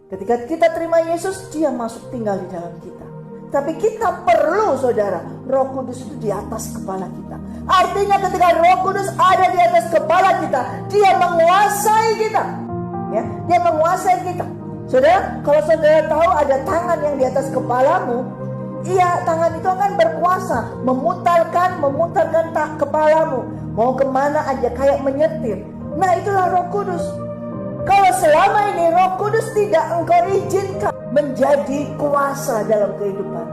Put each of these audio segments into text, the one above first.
Ketika kita terima Yesus, dia masuk tinggal di dalam kita. Tapi kita perlu, saudara, Roh Kudus itu di atas kepala kita. Artinya ketika Roh Kudus ada di atas kepala kita, dia menguasai kita. Ya, dia menguasai kita. Saudara, kalau saudara tahu ada tangan yang di atas kepalamu, iya, tangan itu akan berkuasa memutarkan kepalamu. Mau kemana aja kayak menyetir. Nah, itulah Roh Kudus. Kalau selama ini Roh Kudus tidak engkau izinkan menjadi kuasa dalam kehidupan,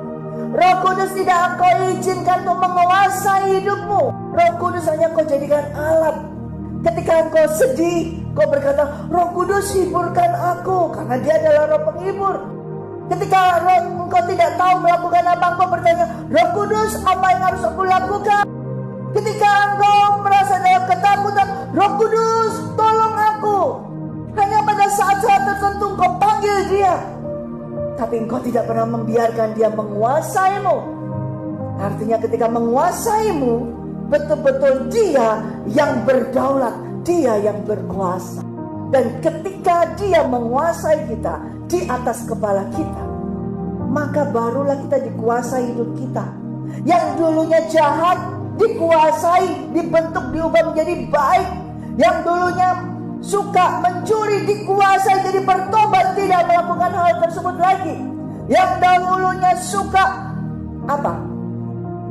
Roh Kudus tidak engkau izinkan untuk menguasai hidupmu, Roh Kudus hanya kau jadikan alat. Ketika engkau sedih, kau berkata, Roh Kudus hiburkan aku, karena dia adalah Roh penghibur. Ketika engkau tidak tahu melakukan apa, engkau bertanya, Roh Kudus, apa yang harus aku lakukan? Ketika engkau merasa dalam ketakutan, Roh Kudus, tolong aku. Hanya pada saat-saat tertentu engkau panggil dia, tapi engkau tidak pernah membiarkan dia menguasaimu. Artinya ketika menguasaimu, betul-betul dia yang berdaulat, dia yang berkuasa. Dan ketika dia menguasai kita di atas kepala kita, maka barulah kita dikuasai hidup kita. Yang dulunya jahat dikuasai, dibentuk, diubah menjadi baik. Yang dulunya suka mencuri dikuasai jadi bertobat, tidak melakukan hal tersebut lagi. Yang dahulunya suka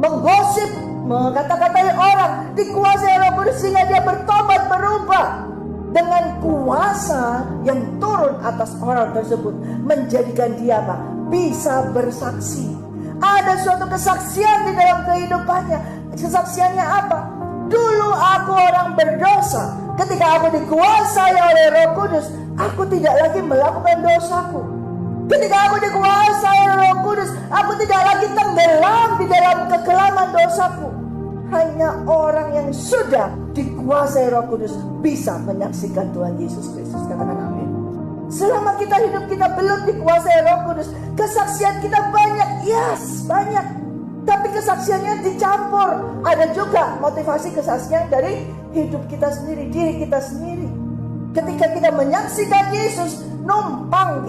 menggosip, mengata-katai orang, dikuasai Roh Kudus sehingga dia bertobat, berubah. Dengan kuasa yang turun atas orang tersebut, menjadikan dia bisa bersaksi. Ada suatu kesaksian di dalam kehidupannya. Kesaksiannya apa? Dulu aku orang berdosa. Ketika aku dikuasai oleh Roh Kudus, aku tidak lagi melakukan dosaku. Ketika aku dikuasai oleh Roh Kudus, aku tidak lagi tenggelam di dalam kekelaman dosaku. Hanya orang yang sudah dikuasai Roh Kudus bisa menyaksikan Tuhan Yesus Kristus. Katakan amin. Selama kita hidup, kita belum dikuasai Roh Kudus, kesaksian kita banyak, banyak. Tapi kesaksiannya dicampur. Ada juga motivasi kesaksian dari hidup kita sendiri, diri kita sendiri. Ketika kita menyaksikan Yesus, numpang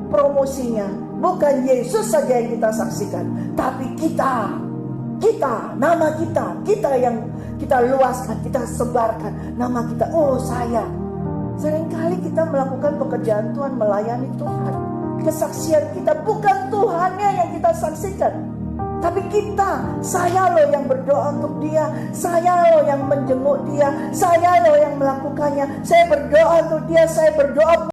promosinya. Bukan Yesus saja yang kita saksikan, tapi kita, nama kita yang kita luaskan, kita sebarkan nama kita. Oh, saya. Seringkali kita melakukan pekerjaan Tuhan, melayani Tuhan. Kesaksian kita bukan Tuhannya yang kita saksikan, tapi saya loh yang berdoa untuk dia, saya loh yang menjenguk dia, saya loh yang melakukannya, saya berdoa untuk dia, saya berdoa